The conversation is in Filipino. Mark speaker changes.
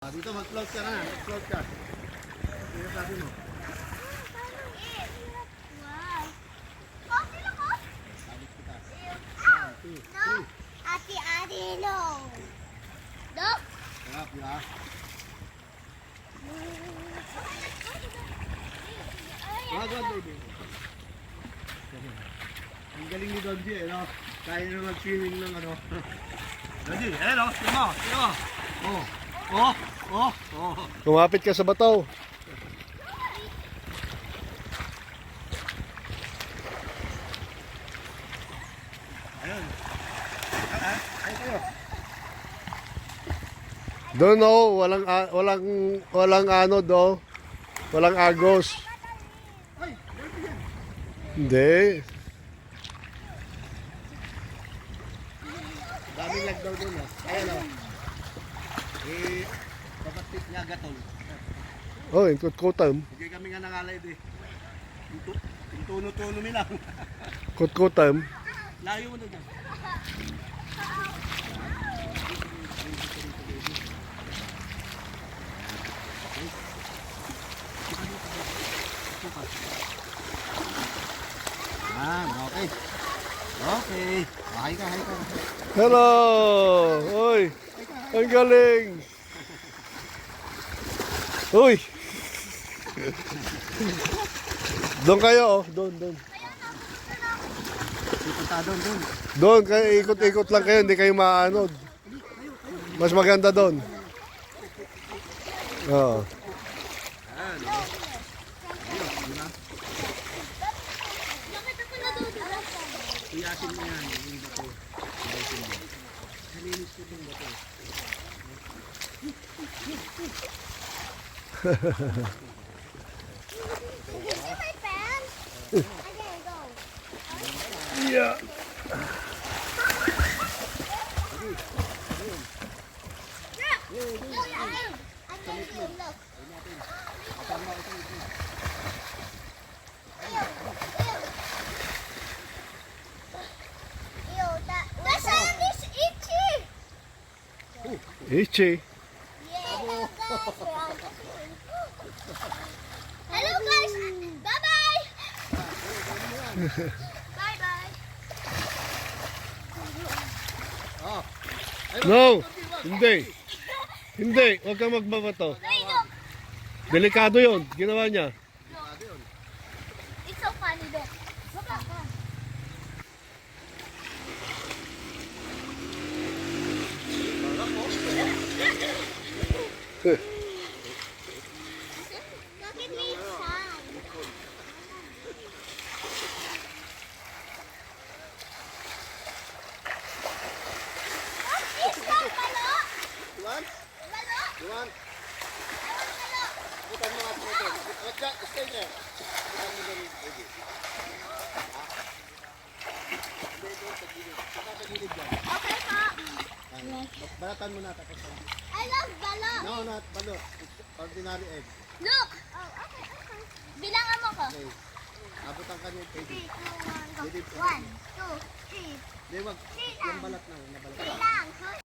Speaker 1: Dito mag-float ka na. Mag-float ka. Sige sabi mo.
Speaker 2: Wow. Oh, sila ko?
Speaker 1: Sabit kita.
Speaker 2: No. Ati-ati, no. No.
Speaker 1: Sarap, di ba? Wag, baby. Ang galing ni Donji, eh, no? Kaya na mag-swimming ng ano. Donji, eh, no? Tignan mo, tignan mo. Oh.
Speaker 3: Kumapit ka sa bato.
Speaker 1: Ayun. Ay, kayo.
Speaker 3: Doon oh, walang ano do. Walang agos.
Speaker 1: Ay, baby yan.
Speaker 3: Hindi.
Speaker 1: Daming lag daw doon, Ayan, oh. Eh, papatit niya gatol.
Speaker 3: Oh, ikot-kutam.
Speaker 1: Hindi kami nga nangalay di. Yung tuno-tuno nila.
Speaker 3: Kot-kutam.
Speaker 1: Layo mo na dyan. Okay. Okay. Hay ka.
Speaker 3: Hello! Oy! Ang galing! Uy! Doon kayo oh. Doon.
Speaker 1: Pupunta doon.
Speaker 3: Doon, kayo ikot-ikot lang kayo. Hindi kayo maanod. Mas maganda doon. Oo.
Speaker 2: Bakit ako nadudulas?
Speaker 1: Iyasin mo yan. Yung bato. Nalinis ko itong bato.
Speaker 2: Did you see my pants? Okay, go.
Speaker 3: Yeah.
Speaker 2: Look. The sand is itchy.
Speaker 3: Itchy.
Speaker 2: Yeah. Hello guys. Bye-bye. Bye-bye.
Speaker 1: Oh.
Speaker 3: No! Hindi. Hindi. Huwag kang magbabato.
Speaker 2: Hey, look.
Speaker 3: Delikado yun. Ginawa niya.
Speaker 2: It's so funny, look. Look at that. Look at me, son. What is that, Malo?
Speaker 1: Iwan?
Speaker 2: Malo?
Speaker 1: Iwan?
Speaker 2: I want Malo.
Speaker 1: Bukan mo nga ito. Wag dyan. Stay there. Bukan mo dyan. Baby. Stay doon sa gilid. Saka sa gilid dyan.
Speaker 2: Okay, pa.
Speaker 1: Balatan mo na. Tapos na.
Speaker 2: I love Balo.
Speaker 1: No, not balo. It's ordinary egg.
Speaker 2: Look. Oh, okay. Bilangan mo ko.
Speaker 1: Okay. Abutan ka niya.
Speaker 2: 3, 2, 1, go.
Speaker 1: Baby.
Speaker 2: 1, 2, 3.
Speaker 1: Hindi, wag. Yung balat na. Yung balat.
Speaker 2: Bilang.